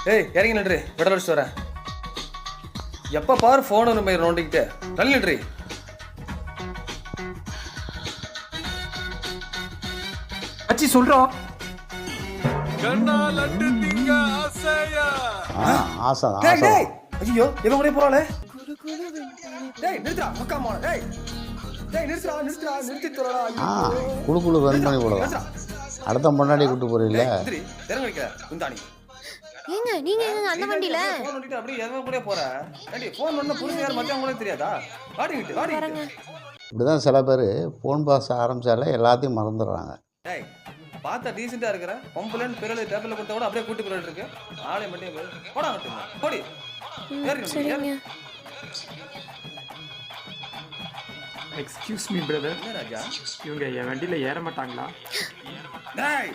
ஏய் இறங்கி நின்று பெடல் அடிச்சு வரேன். எப்போ பாரு ஃபோனை நம்ம நோண்டிக்கிட்டு தள்ளி நின்று. அச்சி சொல்கிறோம். ஆசை டேய் டேய் ஐயோ இவன் கூட போறாளே. டேய் நிறுத்துடா பக்கமா. டேய் டேய் நிறுத்துடா நிறுத்தி தரடா. குழு ரன் பண்ணி போடலாம். அடுத்த முன்னாடி கூட்டு போறீங்களா? திறங்க வைக்க குந்தாணி. ஏங்க நீங்க எங்க அந்த வண்டியில ஃபோன் பண்ணிட்டு அப்படியே எவன் கூட போற? ஏண்டி ஃபோன் பண்ண புரிஞ்சு யார் மத்தவங்க கூட தெரியாதா? வாடி. இப்படிதான் சில பேர் ஃபோன் பேச ஆரம்பிச்சாலே எல்லாத்தையும் மறந்துடுறாங்க. டேய் பார்த்தா டீசெண்டா இருக்கிற பொம்பளைன்னு பிறகு டேபிள்ல கொடுத்தா கூட அப்படியே கூட்டி போயிட்டு இருக்கு. ஆளை மட்டும் போடா மட்டும் போடி. சரிங்க. எக்ஸ்கியூஸ் மீ பிரதர், என்ன ராஜா இவங்க என் வண்டியில் ஏற மாட்டாங்களா? டேய்